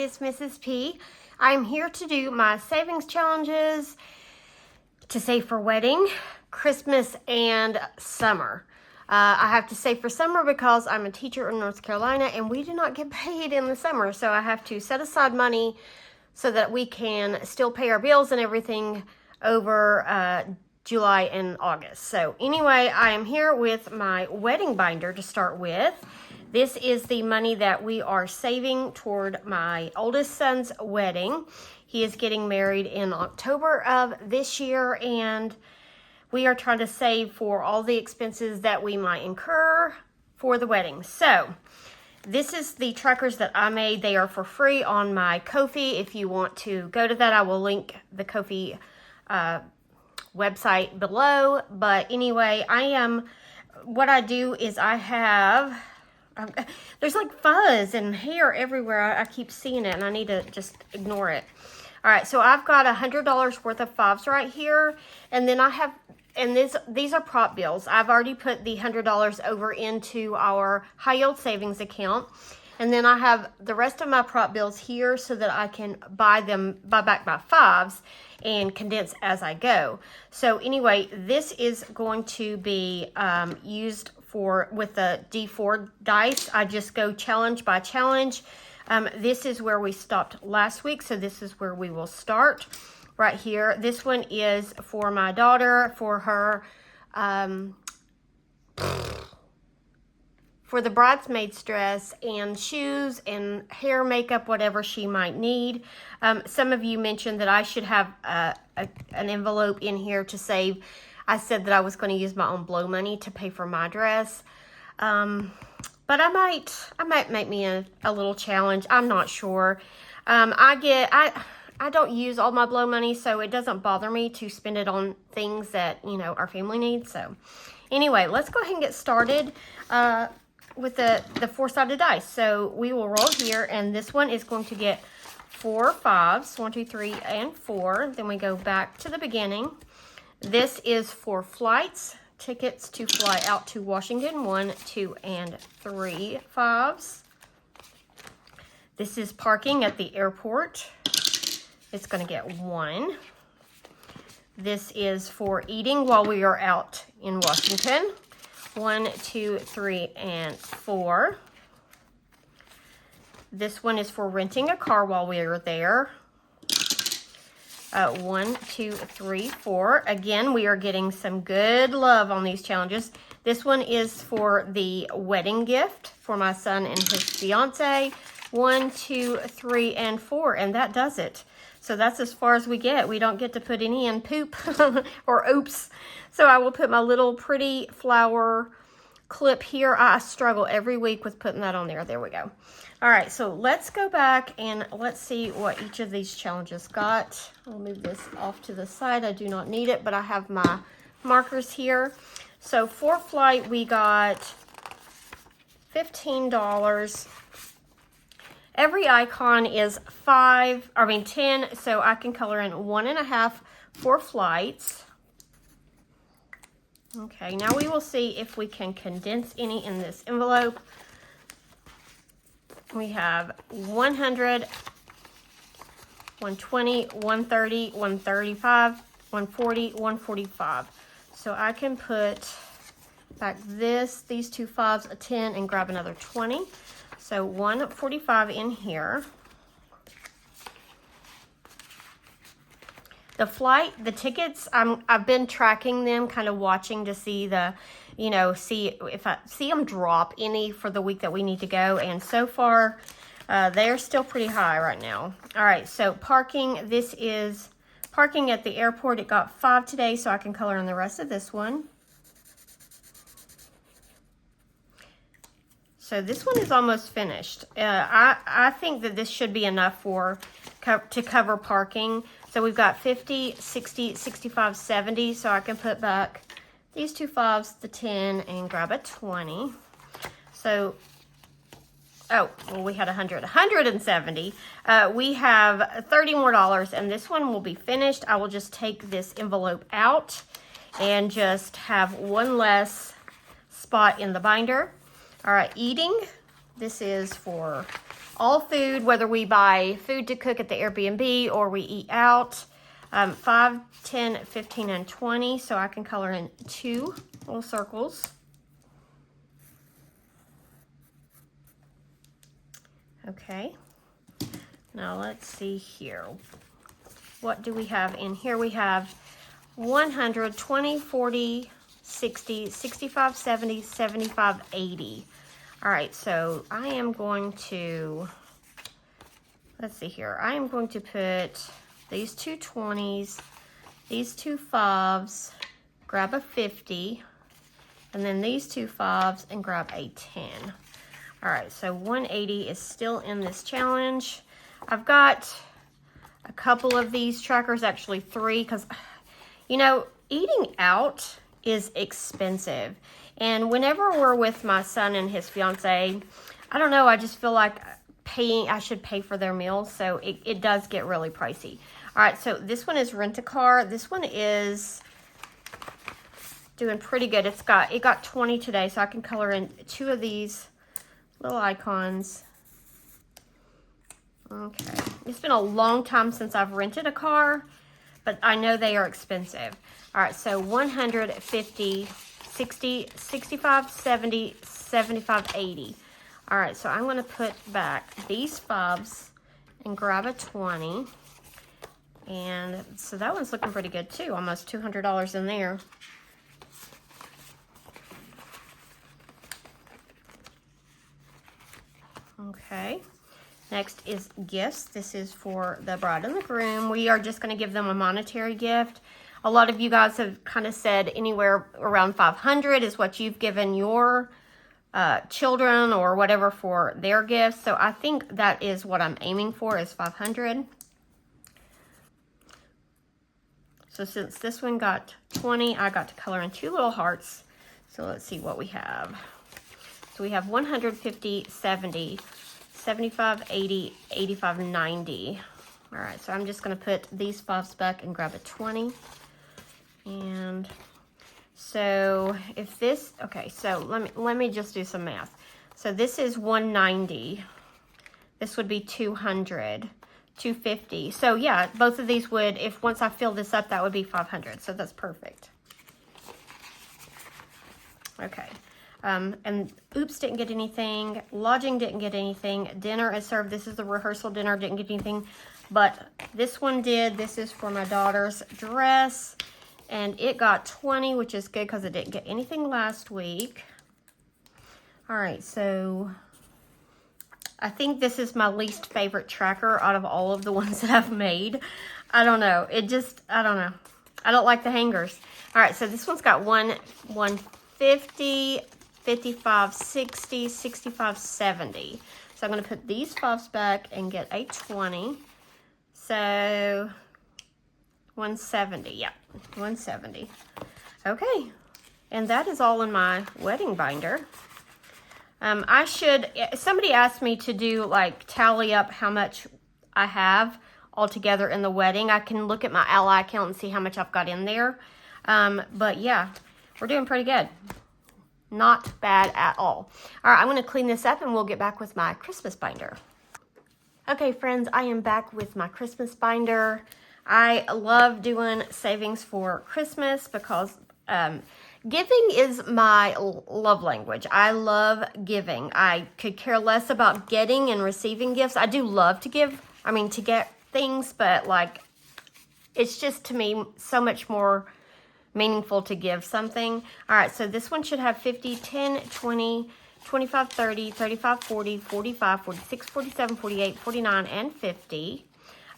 it's Mrs. P. I'm here to do my savings challenges to save for wedding, Christmas, and summer. I have to save for summer because I'm a teacher in North Carolina and we do not get paid in the summer. So I have to set aside money so that we can still pay our bills and everything over July and August. So anyway, I am here with my wedding binder to start with. This is the money that we are saving toward my oldest son's wedding. He is getting married in October of this year, and we are trying to save for all the expenses that we might incur for the wedding. So this is the trackers that I made. They are for free on my Ko-fi. If you want to go to that, I will link the Ko-fi website below. But anyway, what I do is I have, there's like fuzz and hair everywhere. I keep seeing it and I need to just ignore it. All right, so I've got $100 worth of fobs right here. And then I have, and these are prop bills. I've already put the $100 over into our high yield savings account. And then I have the rest of my prop bills here so that I can buy back my fobs and condense as I go. So anyway, this is going to be used with the D4 dice. I just go challenge by challenge. This is where we stopped last week, so this is where we will start right here. This one is for my daughter, for her, for the bridesmaid's dress and shoes and hair, makeup, whatever she might need. Some of you mentioned that I should have an envelope in here to save. I said that I was going to use my own blow money to pay for my dress. But I might make me a little challenge. I'm not sure. I don't use all my blow money, so it doesn't bother me to spend it on things that, our family needs. So anyway, let's go ahead and get started with the four-sided dice. So we will roll here, and this one is going to get 4 5s, 1, 2, 3, and 4. Then we go back to the beginning. This is for flights, tickets to fly out to Washington, 1, 2, and 3 5s. This is parking at the airport. It's going to get 1. This is for eating while we are out in Washington, 1, 2, 3, and 4. This one is for renting a car while we are there. 1, 2, 3, 4. Again, we are getting some good love on these challenges. This one is for the wedding gift for my son and his fiance. 1, 2, 3, and 4, and that does it. So that's as far as we get. We don't get to put any in poop or oops. So I will put my little pretty flower clip here. I struggle every week with putting that on there. There we go. All right, so let's go back and let's see what each of these challenges got. I'll move this off to the side. I do not need it, but I have my markers here. So for flight, we got $15. Every icon is 10, so I can color in 1.5 for flights. Okay, now we will see if we can condense any in this envelope. We have 100, 120, 130, 135, 140, 145. So I can put back these 2 5s, a 10, and grab another 20. So 145 in here. The flight, the tickets, I've been tracking them, kind of watching to see see if I see them drop any for the week that we need to go. And so far, they're still pretty high right now. All right, so parking, this is parking at the airport. It got 5 today, so I can color in the rest of this one. So this one is almost finished. I think that this should be enough to cover parking. So we've got 50, 60, 65, 70. So I can put back these 2 5s, the 10, and grab a 20. So, we had 170. We have $30 more, and this one will be finished. I will just take this envelope out and just have one less spot in the binder. All right, eating. This is for all food, whether we buy food to cook at the Airbnb or we eat out. 5, 10, 15, and 20. So I can color in 2 little circles. Okay. Now let's see here. What do we have in here? We have 100, 20, 40, 60, 65, 70, 75, 80. All right, so I am going to, let's see here. I am going to put these 2 20s, these 2 5s, grab a 50, and then these 2 5s and grab a 10. All right, so 180 is still in this challenge. I've got a couple of these trackers, actually 3, because, you know, eating out is expensive. And whenever we're with my son and his fiance, I don't know, I just feel like I should pay for their meals, so it does get really pricey. All right, so this one is Rent-A-Car. This one is doing pretty good. It got 20 today, so I can color in 2 of these little icons. Okay, it's been a long time since I've rented a car, but I know they are expensive. All right, so 150, 60, 65, 70, 75, 80. All right, so I'm gonna put back these 5s and grab a 20. And so that one's looking pretty good too, almost $200 in there. Okay. Next is gifts. This is for the bride and the groom. We are just going to give them a monetary gift. A lot of you guys have kind of said anywhere around 500 is what you've given your children or whatever for their gifts. So I think that is what I'm aiming for, is 500. So since this one got 20, I got to color in 2 little hearts. So let's see what we have. So we have 150, 70, 75, 80, 85, 90. All right, so I'm just gonna put these 5s back and grab a 20. And so if this, okay, so let me just do some math. So this is 190. This would be 200, 250. So yeah, both of these would, if once I fill this up, that would be 500. So that's perfect. Okay. And oops, didn't get anything. Lodging didn't get anything. Dinner is served. This is the rehearsal dinner. Didn't get anything, but this one did. This is for my daughter's dress, and it got 20, which is good because it didn't get anything last week. All right, so I think this is my least favorite tracker out of all of the ones that I've made. I don't know. I don't know. I don't like the hangers. All right, so this one's got 150, 55, 60, 65, 70. So I'm going to put these 5s back and get a 20. So 170, yeah, 170. Okay, and that is all in my wedding binder. Somebody asked me to do like tally up how much I have altogether in the wedding. I can look at my Ally account and see how much I've got in there. But yeah, we're doing pretty good. Not bad at all. All right, I'm going to clean this up and we'll get back with my Christmas binder. Okay, friends, I am back with my Christmas binder. I love doing savings for Christmas because giving is my love language. I love giving. I could care less about getting and receiving gifts. I do love to give, to get things, but like, it's just to me so much more meaningful to give something. All right, so this one should have 50, 10, 20, 25, 30, 35, 40, 45, 46, 47, 48, 49, and 50.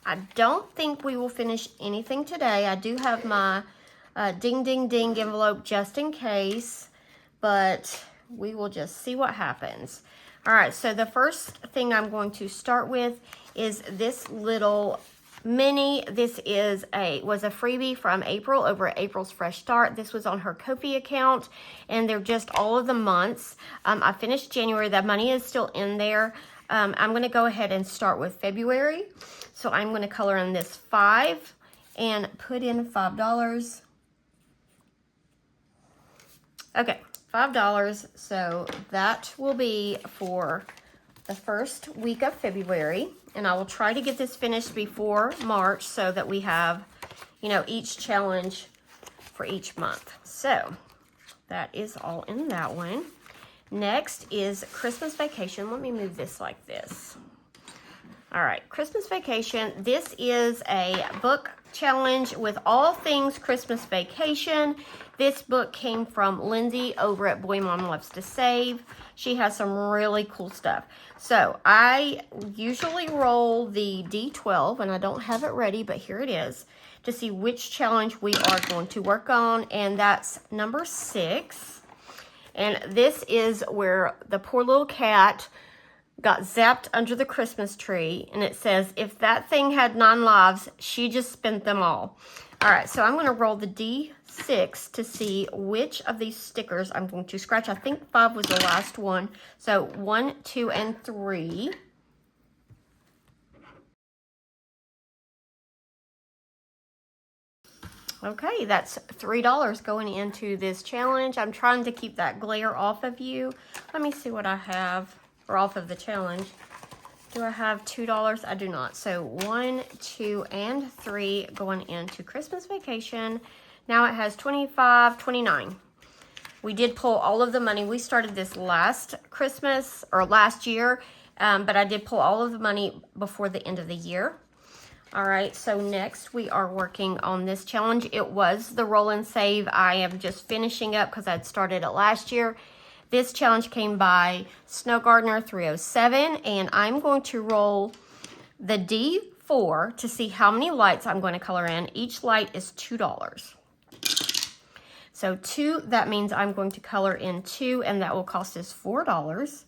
I don't think we will finish anything today. I do have my ding, ding, ding envelope just in case, but we will just see what happens. All right, so the first thing I'm going to start with is this little mini. This was a freebie from April over at April's Fresh Start. This was on her Ko-fi account, and they're just all of the months. I finished January. That money is still in there. I'm going to go ahead and start with February. So I'm going to color in this 5 and put in $5. Okay, $5. So that will be for the first week of February, and I will try to get this finished before March so that we have, you know, each challenge for each month. So that is all in that one. Next is Christmas Vacation. Let me move this like this. All right, Christmas Vacation. This is a book challenge with all things Christmas Vacation. This book came from Lindsay over at Boy Mom Loves to Save. She has some really cool stuff. So I usually roll the D12, and I don't have it ready, but here it is, to see which challenge we are going to work on, and that's number 6. And this is where the poor little cat got zapped under the Christmas tree, and it says, if that thing had 9 lives, she just spent them all. All right, so I'm going to roll the D6 to see which of these stickers I'm going to scratch. I think 5 was the last one. So 1, 2, and 3. Okay, that's $3 going into this challenge. I'm trying to keep that glare off of you. Let me see what I have. Or off of the challenge. Do I have $2? I do not. So 1, 2, and 3 going into Christmas Vacation. Now it has 25, 29. We did pull all of the money. We started this last Christmas or last year, but I did pull all of the money before the end of the year. All right, so next we are working on this challenge. It was the roll and save. I am just finishing up because I'd started it last year. This challenge came by Snow Gardener 307, and I'm going to roll the D4 to see how many lights I'm going to color in. Each light is $2. So 2, that means I'm going to color in 2, and that will cost us $4.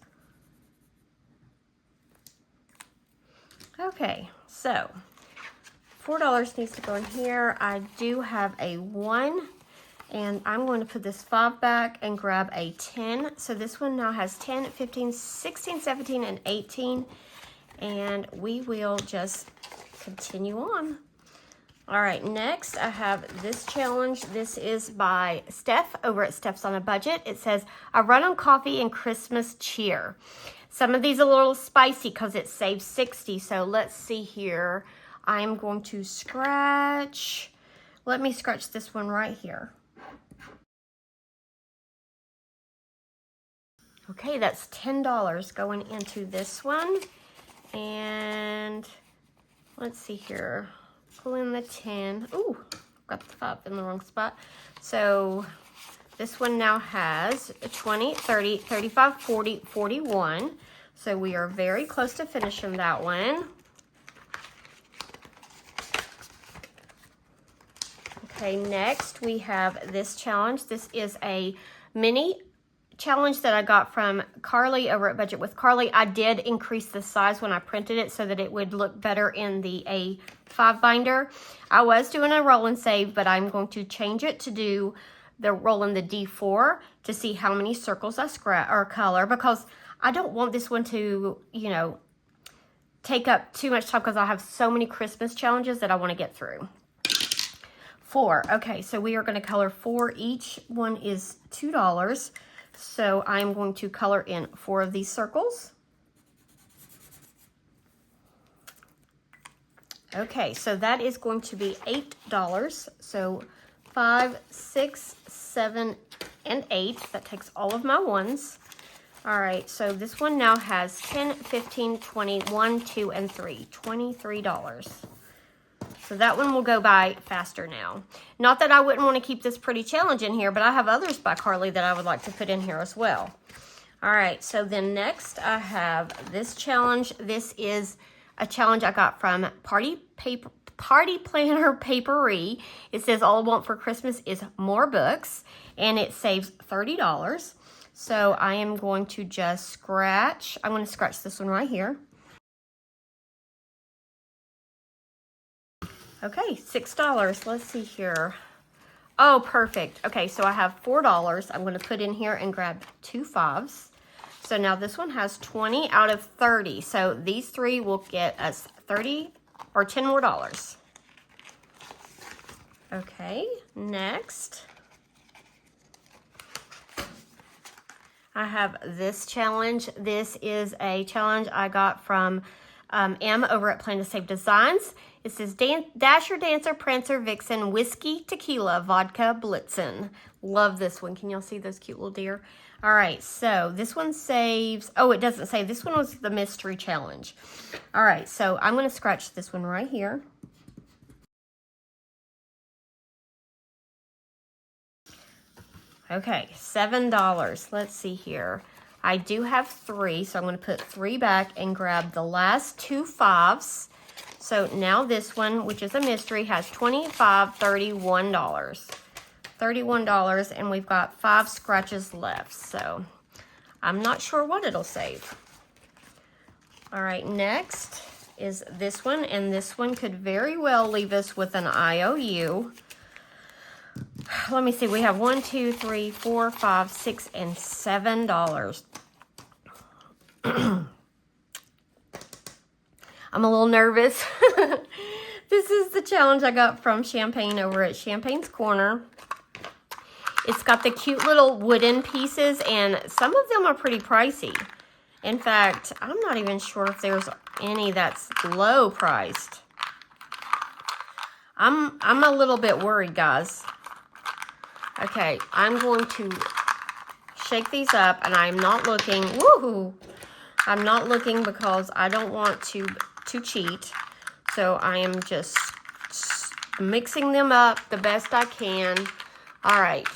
Okay, so $4 needs to go in here. I do have a 1. And I'm going to put this 5 back and grab a 10. So this one now has 10, 15, 16, 17, and 18. And we will just continue on. All right, next I have this challenge. This is by Steph over at Steph's on a Budget. It says, I run on coffee and Christmas cheer. Some of these are a little spicy because it saves 60. So let's see here. I'm going to scratch. Let me scratch this one right here. Okay, that's $10 going into this one. And let's see here. Pull in the 10. Ooh, got the 5 in the wrong spot. So this one now has 20, 30, 35, 40, 41. So we are very close to finishing that one. Okay, next we have this challenge. This is a mini challenge that I got from Carly over at Budget with Carly. I did increase the size when I printed it so that it would look better in the A5 binder. I was doing a roll and save, but I'm going to change it to do the roll in the D4 to see how many circles I scratch or color, because I don't want this one to, you know, take up too much time because I have so many Christmas challenges that I want to get through. 4. Okay, so we are going to color 4. Each one is $2. So I'm going to color in 4 of these circles. Okay, so that is going to be $8. So 5, 6, 7, and 8. That takes all of my 1s. All right, so this one now has 10, 15, 20, 1, 2, and 3. $23. So that one will go by faster now. Not that I wouldn't want to keep this pretty challenge in here, but I have others by Carly that I would like to put in here as well. All right, so then next I have this challenge. This is a challenge I got from Party Planner Papery. It says all I want for Christmas is more books, and it saves $30. So I am going to just scratch. I'm going to scratch this one right here. Okay, $6. Let's see here. Oh, perfect. Okay, so I have $4. I'm going to put in here and grab 2 5s. So now this one has 20 out of 30. So these 3 will get us 30 or 10 more dollars. Okay, next. I have this challenge. This is a challenge I got from M over at Plan to Save Designs. It says Dasher, Dancer, Prancer, Vixen, Whiskey, Tequila, Vodka, Blitzen. Love this one. Can y'all see those cute little deer? All right, so this one saves. Oh, it doesn't save. This one was the mystery challenge. All right, so I'm going to scratch this one right here. Okay, $7. Let's see here. I do have 3, so I'm going to put 3 back and grab the last 2 5s. So now this one, which is a mystery, has $25, $31. $31, and we've got 5 scratches left. So I'm not sure what it'll save. All right, next is this one, and this one could very well leave us with an IOU. Let me see, we have 1, 2, 3, 4, 5, 6, and $7. I'm a little nervous. This is the challenge I got from Champagne over at Champagne's Corner. It's got the cute little wooden pieces, and some of them are pretty pricey. In fact, I'm not even sure if there's any that's low priced. I'm a little bit worried, guys. Okay, I'm going to shake these up, and I'm not looking. Woohoo! I'm not looking because I don't want to cheat. So I am just mixing them up the best I can. All right.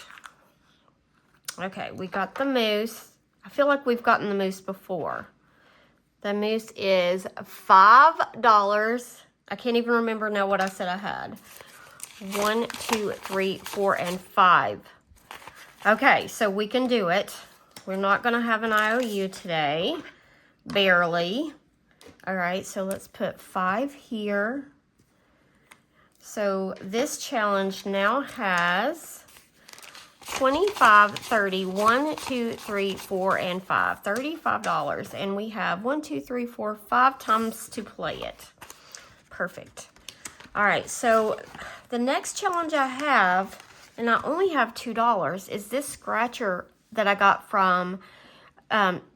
Okay, we got the mousse. I feel like we've gotten the mousse before. The mousse is $5. I can't even remember now what I said I had. 1, 2, 3, 4, and 5. Okay, so we can do it. We're not going to have an IOU today. Barely. All right, so let's put 5 here. So this challenge now has 25, 30, 1, 2, 3, 4, and 5. $35. And we have 1, 2, 3, 4, 5 times to play it. Perfect. All right, so the next challenge I have, and I only have $2, is this scratcher that I got from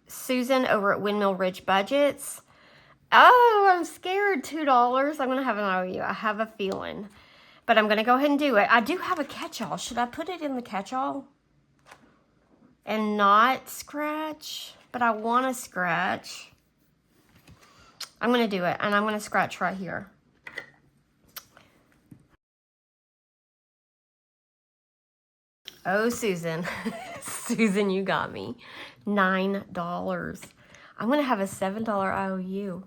Susan over at Windmill Ridge Budgets. Oh, I'm scared. $2. I'm going to have an IOU. I have a feeling. But I'm going to go ahead and do it. I do have a catch-all. Should I put it in the catch-all and not scratch? But I want to scratch. I'm going to do it, and I'm going to scratch right here. Oh, Susan. Susan, you got me. $9. I'm going to have a $7 IOU.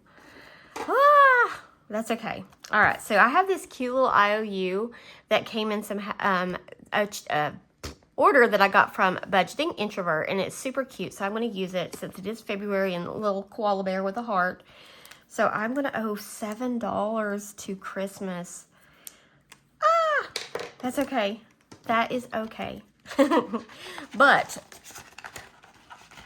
Ah, that's okay. All right, so I have this cute little IOU that came in some order that I got from Budgeting Introvert, and it's super cute, so I'm going to use it since it is February and a little koala bear with a heart. So I'm going to owe $7 to Christmas. Ah, that's okay. That is okay. But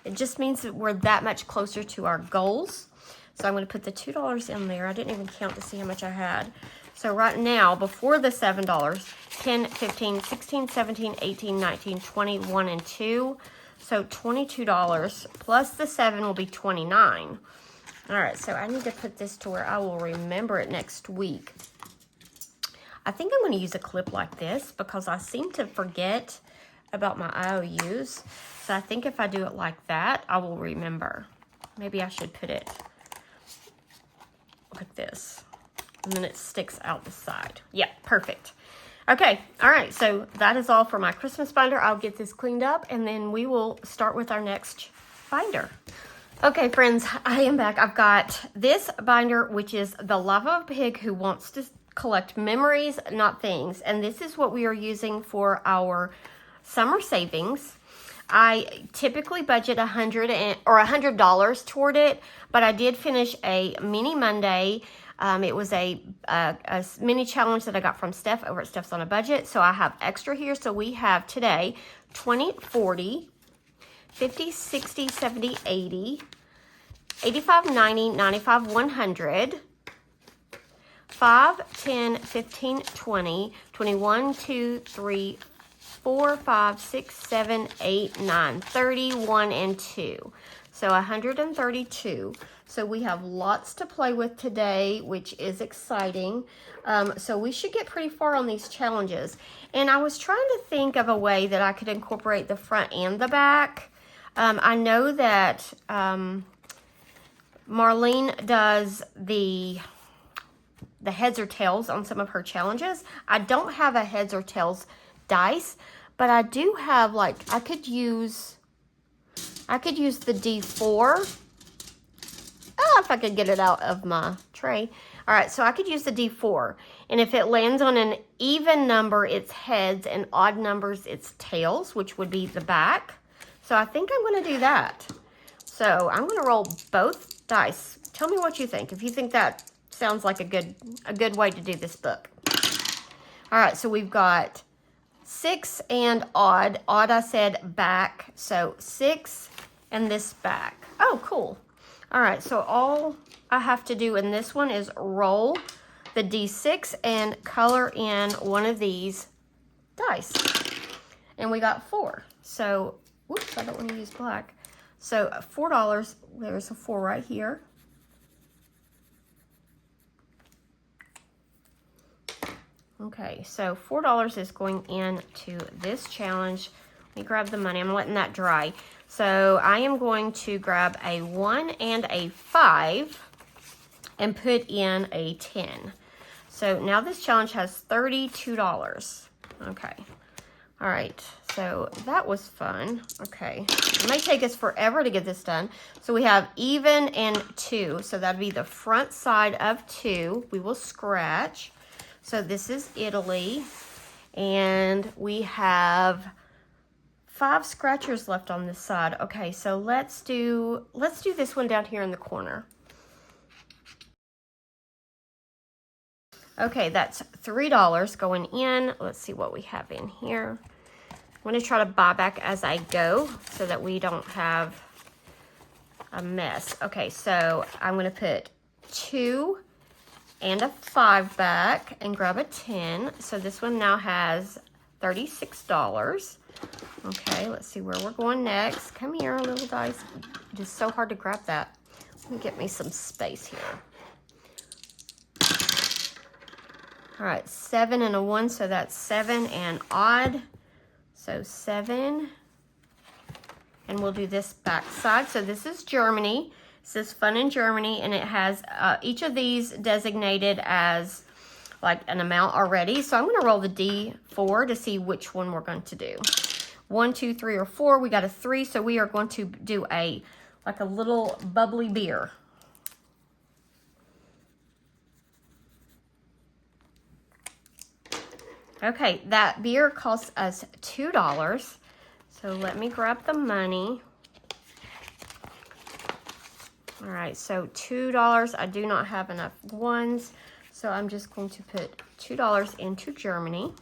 it just means that we're that much closer to our goals. So I'm going to put the $2 in there. I didn't even count to see how much I had. So right now, before the $7, 10, 15, 16, 17, 18, 19, 20, 1, and 2. So $22 plus the 7 will be $29. All right, so I need to put this to where I will remember it next week. I think I'm going to use a clip like this because I seem to forget about my IOUs. So I think if I do it like that, I will remember. Maybe I should put it like this. And then it sticks out the side. Yeah, perfect. Okay, all right. So that is all for my Christmas binder. I'll get this cleaned up and then we will start with our next binder. Okay, friends, I am back. I've got this binder, which is The Life of a Pig Who Wants to Collect Memories, Not Things. And this is what we are using for our summer savings. I typically budget $100 toward it, but I did finish a mini Monday. It was a mini challenge that I got from Steph over at Steph's on a Budget. So I have extra here. So we have today 20, 40, 50, 60, 70, 80, 85, 90, 95, 100, 5, 10, 15, 20, 21, 2, 3, 4, 5, 6, 7, 8, 9, 30, 1, and 2. So 132. So we have lots to play with today, which is exciting. So we should get pretty far on these challenges. And I was trying to think of a way that I could incorporate the front and the back. I know that Marlene does the heads or tails on some of her challenges. I don't have a heads or tails dice, but I do have, like, I could use the D4. If I could get it out of my tray. All right, so I could use the D4. And if it lands on an even number, it's heads, and odd numbers, it's tails, which would be the back. So I think I'm going to do that. So I'm going to roll both dice. Tell me what you think. If you think that sounds like a good way to do this book. All right, so we've got 6 and odd. Odd, I said back. So 6 and this back. Oh, cool. All right, so all I have to do in this one is roll the D6 and color in one of these dice. And we got 4. So, whoops, I don't want to use black. So $4, there's a 4 right here. Okay, so $4 is going into this challenge. Let me grab the money. I'm letting that dry. So I am going to grab a 1 and a 5 and put in a 10. So now this challenge has $32. Okay. All right. So that was fun. Okay. It may take us forever to get this done. So we have even and 2. So that'd be the front side of 2. We will scratch. So this is Italy. And we have 5 scratchers left on this side. Okay, so let's do this one down here in the corner. Okay, that's $3 going in. Let's see what we have in here. I'm going to try to buy back as I go so that we don't have a mess. Okay, so I'm going to put 2 and a 5 back and grab a 10. So this one now has $36. Okay, let's see where we're going next. Come here, little dice. Just so hard to grab that. Let me get me some space here. All right, 7 and a 1, so that's 7 and odd. So 7. And we'll do this back side. So this is Germany. This is Fun in Germany, and it has each of these designated as like an amount already. So I'm going to roll the D4 to see which one we're going to do. 1, 2, 3, or 4. We got a 3, so we are going to do a little bubbly beer. Okay, that beer costs us $2. So let me grab the money. All right, so $2. I do not have enough ones, so I'm just going to put $2 into Germany.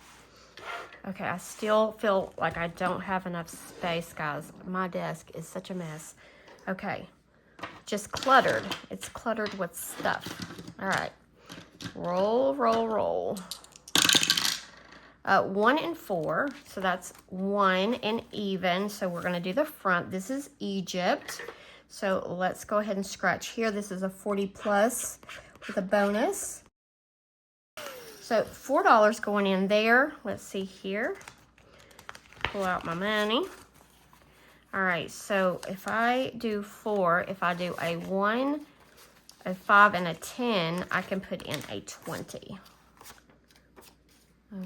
Okay, I still feel like I don't have enough space, guys. My desk is such a mess. Okay, just cluttered. It's cluttered with stuff. All right, roll, roll, roll. 1 and 4, so that's 1 and even. So we're going to do the front. This is Egypt. So let's go ahead and scratch here. This is a 40 plus with a bonus. So $4 going in there. Let's see here. Pull out my money. All right, so if I do 4, if I do a 1, a 5, and a 10, I can put in a 20.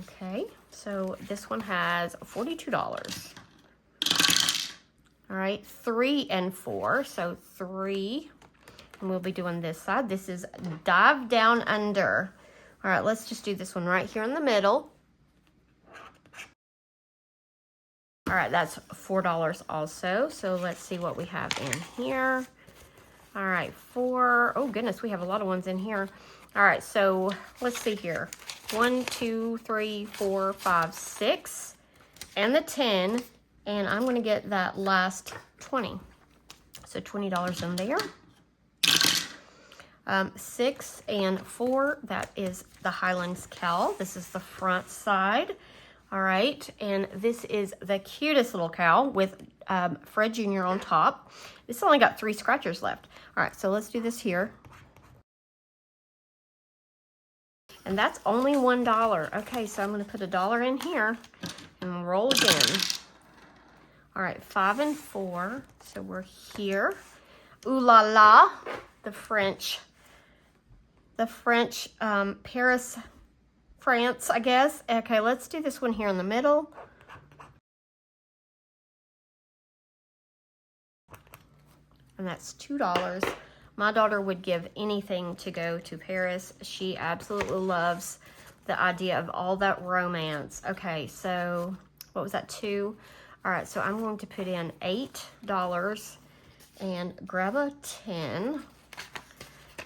Okay, so this one has $42. All right, 3 and 4, so 3. And we'll be doing this side. This is Dive Down Under. All right, let's just do this one right here in the middle. All right, that's $4 also. So let's see what we have in here. All right, 4. Oh, goodness, we have a lot of ones in here. All right, so let's see here. 1, 2, 3, 4, 5, 6, and the 10. And I'm going to get that last 20. So $20 in there. 6 and 4, that is the Highlands cowl. This is the front side. All right, and this is the cutest little cow with Fred Jr. on top. This only got 3 scratchers left. All right, so let's do this here. And that's only $1. Okay, so I'm going to put $1 in here and roll again. All right, 5 and 4. So we're here. Ooh la la, the French Paris, France, I guess. Okay, let's do this one here in the middle. And that's $2. My daughter would give anything to go to Paris. She absolutely loves the idea of all that romance. Okay, so what was that, 2? All right, so I'm going to put in $8 and grab a 10.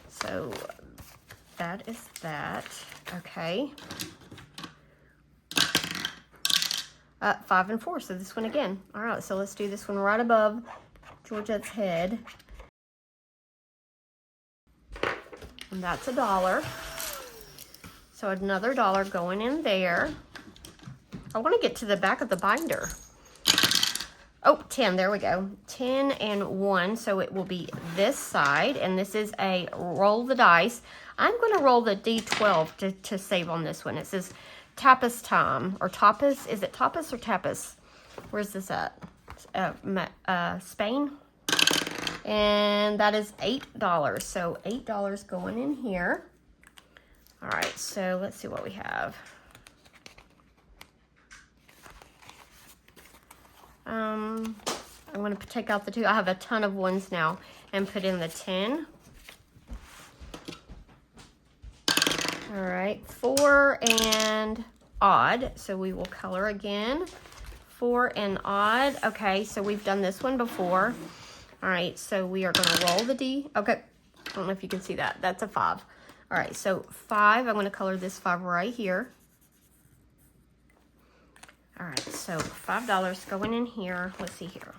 So that is that. Okay. 5 and 4, so this one again. All right, so let's do this one right above Georgette's head. And that's $1. So another $1 going in there. I want to get to the back of the binder. Oh, 10, there we go. 10 and 1, so it will be this side, and this is a roll the dice. I'm going to roll the D12 to save on this one. It says tapas time, or tapas. Is it tapas or tapas? Where's this at? Spain. And that is $8, so $8 going in here. All right, so let's see what we have. I'm going to take out the 2. I have a ton of 1s now and put in the 10. All right, 4 and odd. So we will color again. 4 and odd. Okay, so we've done this one before. All right, so we are going to roll the D. Okay, I don't know if you can see that. That's a 5. All right, so 5. I'm going to color this 5 right here. All right, so $5 going in here. Let's see here.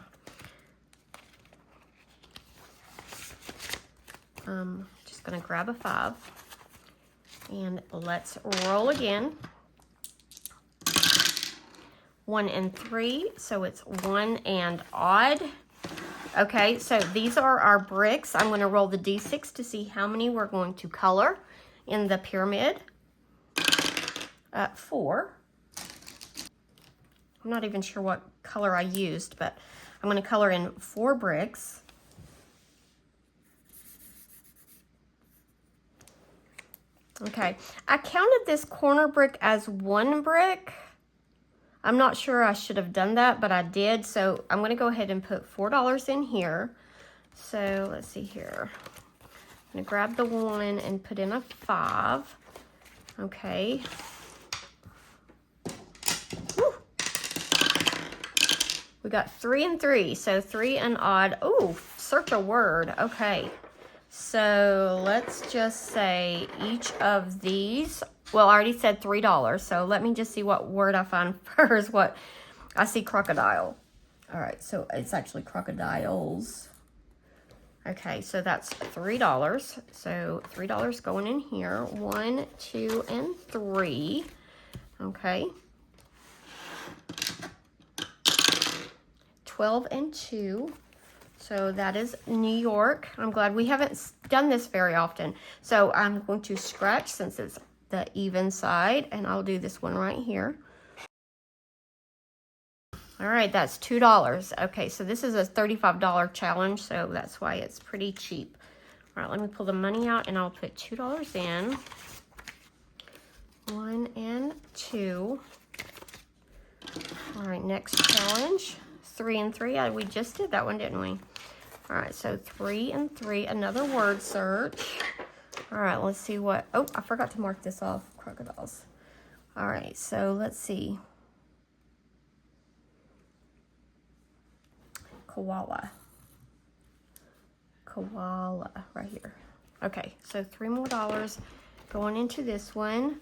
Just gonna grab a 5 and let's roll again. 1 and 3, so it's 1 and odd. Okay, so these are our bricks. I'm gonna roll the D6 to see how many we're going to color in the pyramid. 4. I'm not even sure what color I used, but I'm going to color in 4 bricks. Okay, I counted this corner brick as 1 brick. I'm not sure I should have done that, but I did. So I'm going to go ahead and put $4 in here. So let's see here. I'm going to grab the 1 and put in a 5. Okay. We got 3 and 3, so 3 and odd. Oh, search a word. Okay, so let's just say each of these. Well, I already said $3, so let me just see what word I find first. What I see, crocodile. All right, so it's actually crocodiles. Okay, so that's $3. So $3 going in here. 1, 2, and 3. Okay. 12 and 2. So that is New York. I'm glad we haven't done this very often. So I'm going to scratch since it's the even side, and I'll do this one right here. All right, that's $2. Okay, so this is a $35 challenge, so that's why it's pretty cheap. All right, let me pull the money out, and I'll put $2 in. 1 and 2. All right, next challenge. 3 and 3. We just did that one, didn't we? All right, so 3 and 3, another word search. All right, let's see what, oh, I forgot to mark this off, crocodiles. All right, so let's see. Koala. Koala, right here. Okay, so $3 more going into this one.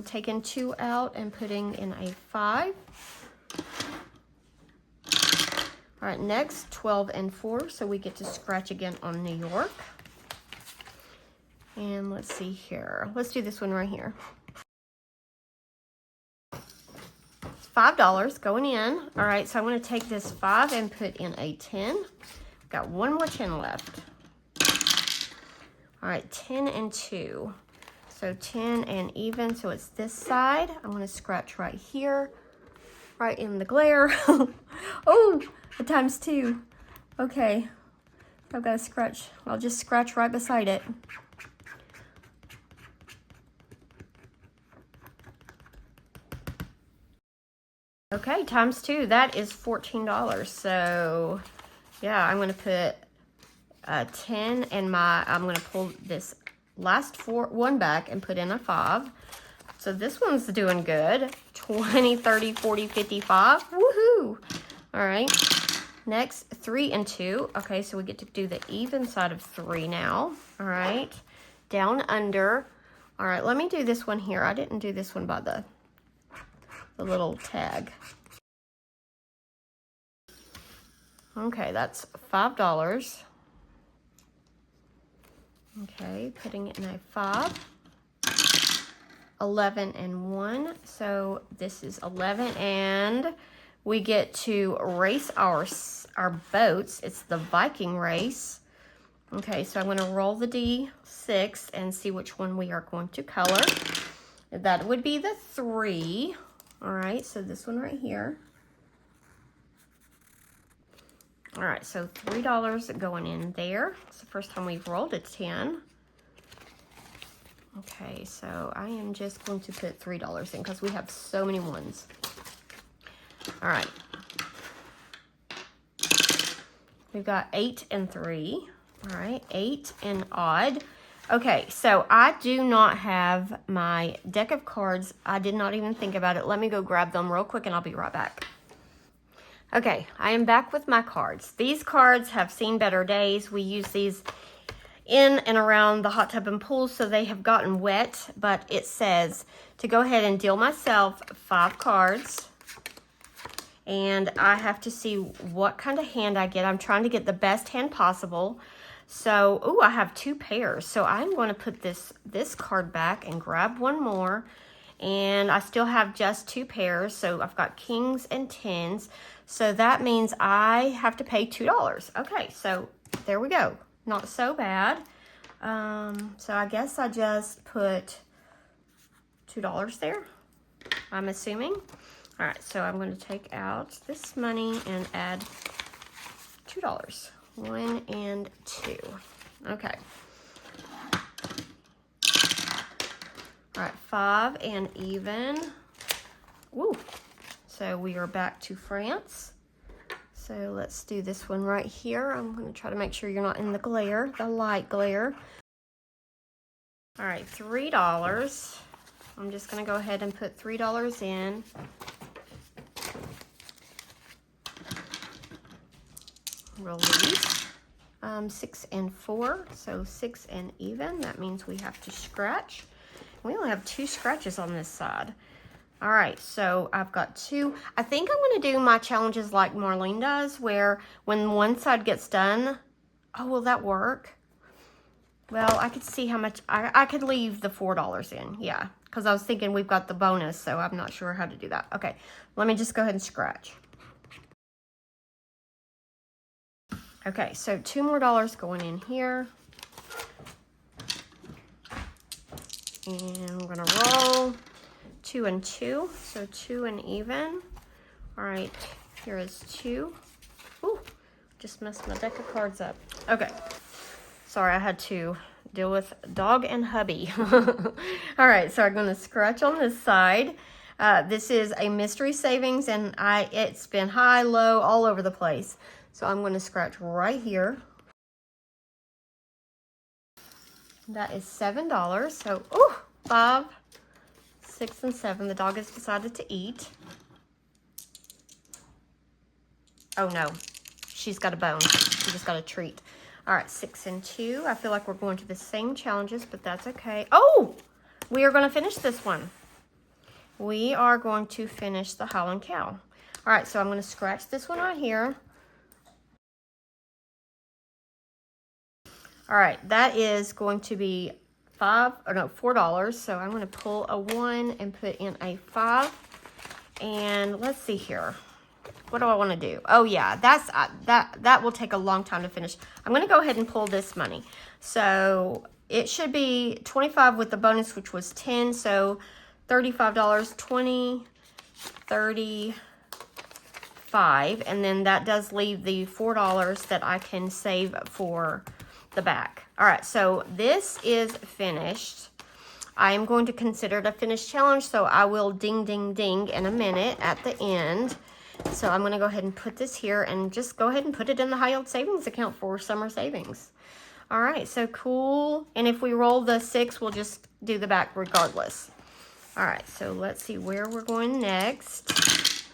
Taking 2 out and putting in a 5. All right, next, 12 and 4, so we get to scratch again on New York. And let's see here. Let's do this one right here. $5 going in. All right, so I'm going to take this 5 and put in a 10. Got one more 10 left. All right, 10 and 2. So 10 and even, so it's this side. I'm going to scratch right here, right in the glare. Oh, the times 2. Okay, I've got to scratch. I'll just scratch right beside it. Okay, times 2, that is $14. So yeah, I'm going to put 10 and I'm going to pull this last one back and put in a 5. So this one's doing good. 20, 30, 40, 55. Woohoo! All right. Next, 3 and 2. Okay, so we get to do the even side of 3 now. All right. Down under. All right, let me do this one here. I didn't do this one by the little tag. Okay, that's $5. Okay, putting it in a 5. 11 and 1. So this is 11, and we get to race our boats. It's the Viking race. Okay, so I'm going to roll the D6 and see which one we are going to color. That would be the 3. All right, so this one right here. All right, so $3 going in there. It's the first time we've rolled a 10. Okay, so I am just going to put $3 in because we have so many ones. All right. We've got 8 and 3. All right, 8 and odd. Okay, so I do not have my deck of cards. I did not even think about it. Let me go grab them real quick and I'll be right back. Okay, I am back with my cards. These cards have seen better days. We use these in and around the hot tub and pool, so they have gotten wet, but it says to go ahead and deal myself 5 cards. And I have to see what kind of hand I get. I'm trying to get the best hand possible. So, ooh, I have 2 pairs. So I'm going to put this card back and grab one more. And I still have just 2 pairs. So I've got kings and tens. So that means I have to pay $2. Okay, so there we go. Not so bad. So I guess I just put $2 there, I'm assuming. All right, so I'm going to take out this money and add $2. 1 and 2. Okay. All right, 5 and even. Woo. So we are back to France. So let's do this one right here. I'm going to try to make sure you're not in the glare, the light glare. All right, $3. I'm just going to go ahead and put $3 in. Release. 6 and 4, so 6 and even. That means we have to scratch. We only have 2 scratches on this side. All right, so I've got 2. I think I'm going to do my challenges like Marlene does, where when one side gets done, oh, will that work? Well, I could see how much, I could leave the $4 in, yeah, because I was thinking we've got the bonus, so I'm not sure how to do that. Okay, let me just go ahead and scratch. Okay, so $2 more going in here. And we're gonna roll 2 and 2, so 2 and even. All right, here is 2. Ooh, just messed my deck of cards up. Okay, sorry, I had to deal with dog and hubby. All right, so I'm gonna scratch on this side. This is a mystery savings, and it's been high, low, all over the place. So I'm going to scratch right here. That is $7. So, ooh, 5, 6, and 7. The dog has decided to eat. Oh no, she's got a bone. She just got a treat. All right, 6 and 2. I feel like we're going to the same challenges, but that's okay. Oh, we are going to finish this one. We are going to finish the Highland Cow. All right, so I'm going to scratch this one right here. All right, that is going to be $4. So I'm going to pull a 1 and put in a 5. And let's see here. What do I want to do? Oh yeah, that will take a long time to finish. I'm going to go ahead and pull this money. So it should be 25 with the bonus, which was 10. So $35, 20, 35, and then that does leave the $4 that I can save for the back. All right, so this is finished. I am going to consider it a finished challenge, so I will ding, ding, ding in a minute at the end. So I'm going to go ahead and put this here and just go ahead and put it in the high yield savings account for summer savings. All right, so cool. And if we roll the 6, we'll just do the back regardless. All right, so let's see where we're going next.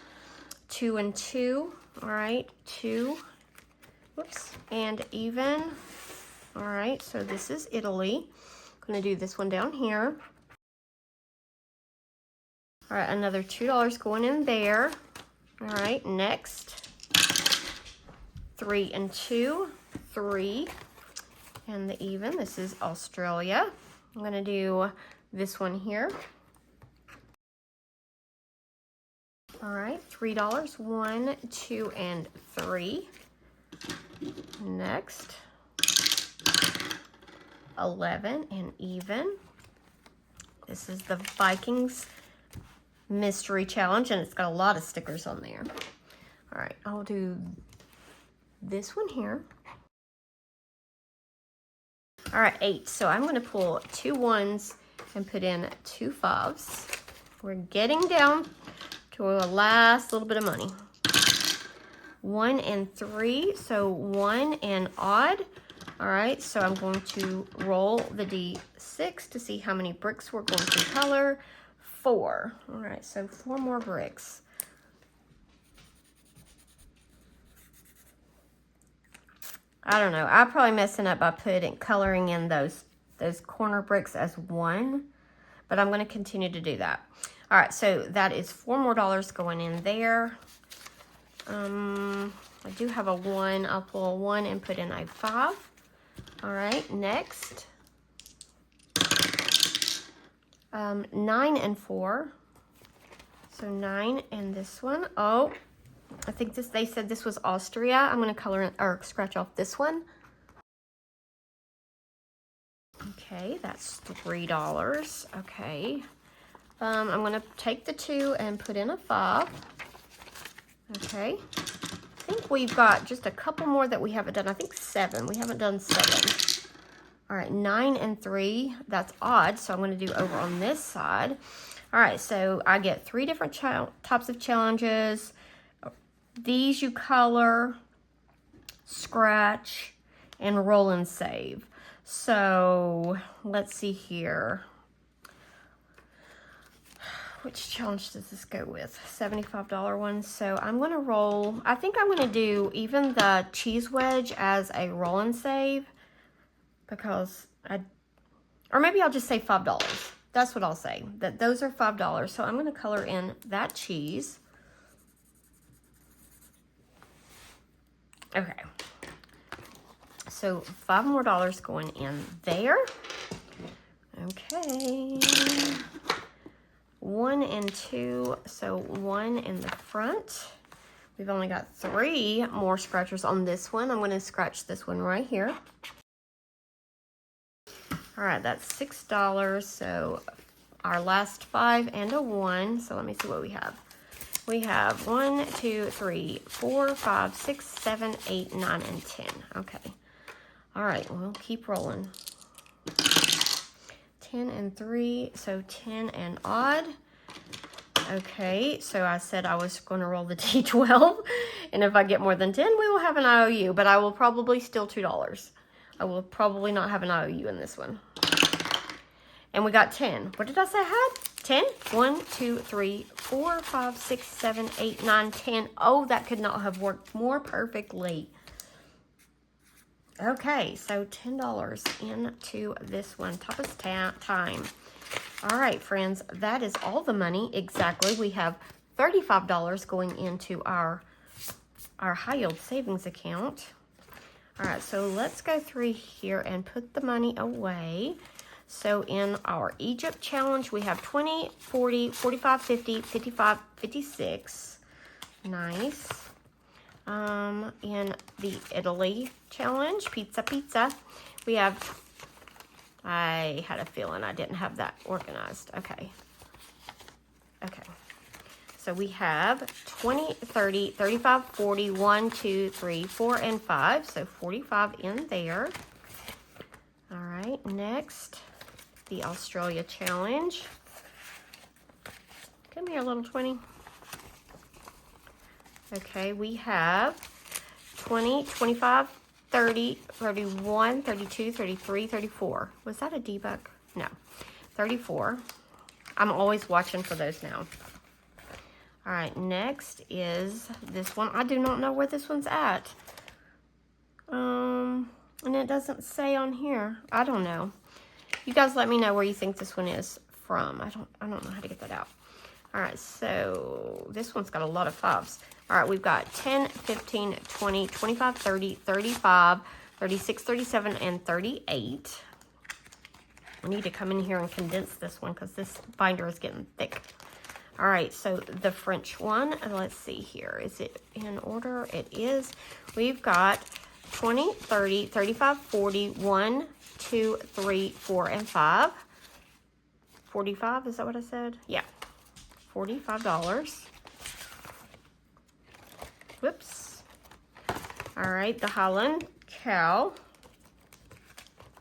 2 and 2. All right, 2. Whoops, and even. All right, so this is Italy. I'm going to do this one down here. All right, another $2 going in there. All right, next, 3 and 2, 3, and the even. This is Australia. I'm going to do this one here. All right, $3, 1, 2, and 3. Next, 11 and even. This is the Vikings mystery challenge, and it's got a lot of stickers on there. All right, I'll do this one here. All right, 8. So I'm going to pull 2 1s and put in 2 5s. We're getting down to a last little bit of money. 1 and 3, so 1 and odd. All right, so I'm going to roll the D6 to see how many bricks we're going to color. 4. All right, so 4 more bricks. I don't know. I'm probably messing up by coloring in those corner bricks as 1, but I'm going to continue to do that. All right, so that is $4 more going in there. I do have a 1. I'll pull a 1 and put in a 5. All right, next. 9 and 4. So 9 and this one. Oh, I think they said this was Austria. I'm going to color in, or scratch off this one. Okay, that's $3. Okay. I'm going to take the 2 and put in a 5. Okay. I think we've got just a couple more that we haven't done. I think 7. We haven't done 7. All right, 9 and 3. That's odd, so I'm going to do over on this side. All right, so I get 3 different types of challenges. These you color, scratch, and roll and save. So let's see here. Which challenge does this go with? $75 one. So I'm going to roll. I think I'm going to do even the cheese wedge as a roll and save. Because or maybe I'll just say $5. That's what I'll say. That those are $5. So I'm going to color in that cheese. Okay. So $5 more going in there. Okay. 1 and 2. So 1 in the front. We've only got 3 more scratchers on this one. I'm going to scratch this one right here. All right, that's $6. So our last 5 and a 1. So let me see what we have. We have 1, 2, 3, 4, 5, 6, 7, 8, 9, and 10. Okay. All right, we'll keep rolling. 10 and 3, so 10 and odd. Okay, so I said I was going to roll the D12, and if I get more than 10, we will have an IOU, but I will probably steal $2. I will probably not have an IOU in this one. And we got 10. What did I say I had? 10? 1, 2, 3, 4, 5, 6, 7, 8, 9, 10. Oh, that could not have worked more perfectly. Okay, so $10 into this one. Toughest time. All right, friends, that is all the money exactly. We have $35 going into our high yield savings account. All right, so let's go through here and put the money away. So in our Egypt challenge, we have 20, 40, 45, 50, 55, 56. Nice. In the Italy challenge, pizza, we have, I had a feeling I didn't have that organized. Okay. So we have 20, 30, 35, 40, 1, 2, 3, 4, and 5. So 45 in there. All right, next, the Australia challenge. Come here, little 20. Okay, we have 20, 25, 30, 31, 32, 33, 34. Was that a debug? No. 34. I'm always watching for those now. All right, next is this one. I do not know where this one's at. And it doesn't say on here. I don't know. You guys let me know where you think this one is from. I don't know how to get that out. All right, so this one's got a lot of 5s. All right, we've got 10, 15, 20, 25, 30, 35, 36, 37, and 38. I need to come in here and condense this one because this binder is getting thick. All right, so the French one, let's see here. Is it in order? It is. We've got 20, 30, 35, 40, 1, 2, 3, 4, and 5. 45, is that what I said? Yeah, $45. Whoops. All right, the Highland cow.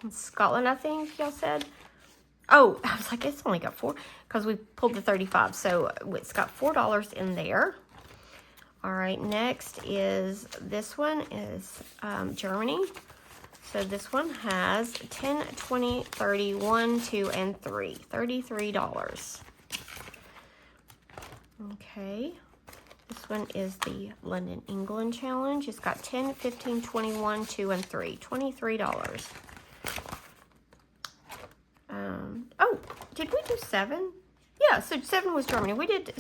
In Scotland, I think y'all said. Oh, I was like, it's only got 4 because we pulled the 35. So it's got $4 in there. All right, next is this one is Germany. So this one has 10, 20, 30, 1, 2, and 3. $33. Okay. This one is the London, England challenge. It's got 10, 15, 21, 2, and 3. $23. Oh, did we do 7? Yeah, so 7 was Germany. We did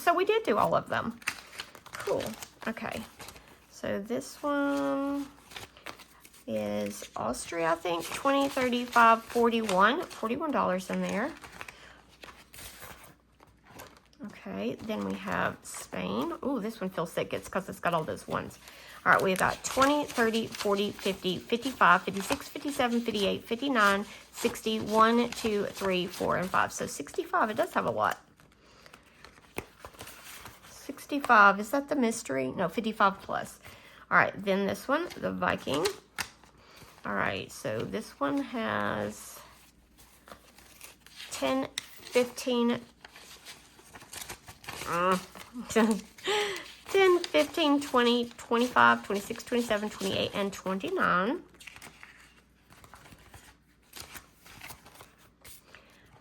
do all of them. Cool. Okay. So this one is Austria, I think. 20, 35, 41. $41 in there. Okay, then we have Spain. Ooh, this one feels thick. It's because it's got all those ones. All right, we've got 20, 30, 40, 50, 55, 56, 57, 58, 59, 60, 1, 2, 3, 4, and 5. So 65, it does have a lot. 65, is that the mystery? No, 55 plus. All right, then this one, the Viking. All right, so this one has 10, 15, 10, 15, 20, 25, 26, 27, 28, and 29.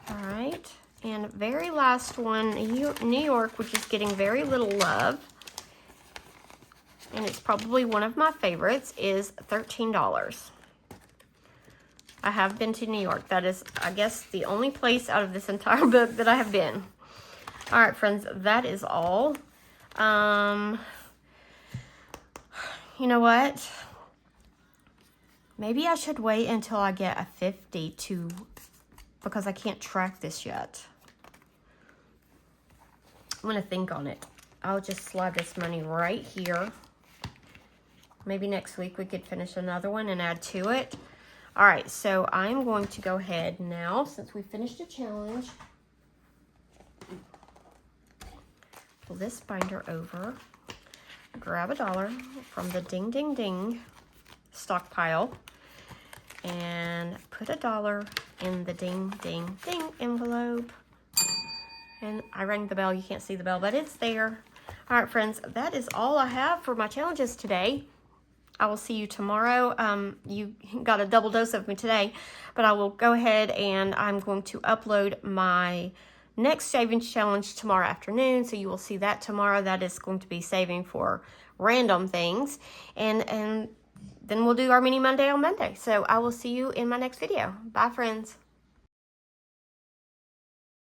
All right, and very last one, New York, which is getting very little love, and it's probably one of my favorites, is $13. I have been to New York. That is, I guess, the only place out of this entire book that I have been. All right, friends, that is all. You know what? Maybe I should wait until I get a 50 because I can't track this yet. I'm going to think on it. I'll just slide this money right here. Maybe next week we could finish another one and add to it. All right, so I'm going to go ahead now, since we finished the challenge, pull this binder over, grab $1 from the Ding Ding Ding stockpile, and put $1 in the Ding Ding Ding envelope. And I rang the bell. You can't see the bell, but it's there. All right, friends, that is all I have for my challenges today. I will see you tomorrow. You got a double dose of me today, but I will go ahead and I'm going to upload my next savings challenge tomorrow afternoon, so you will see that tomorrow. That is going to be saving for random things, and then we'll do our mini Monday on Monday. So I will see you in my next video. Bye, friends.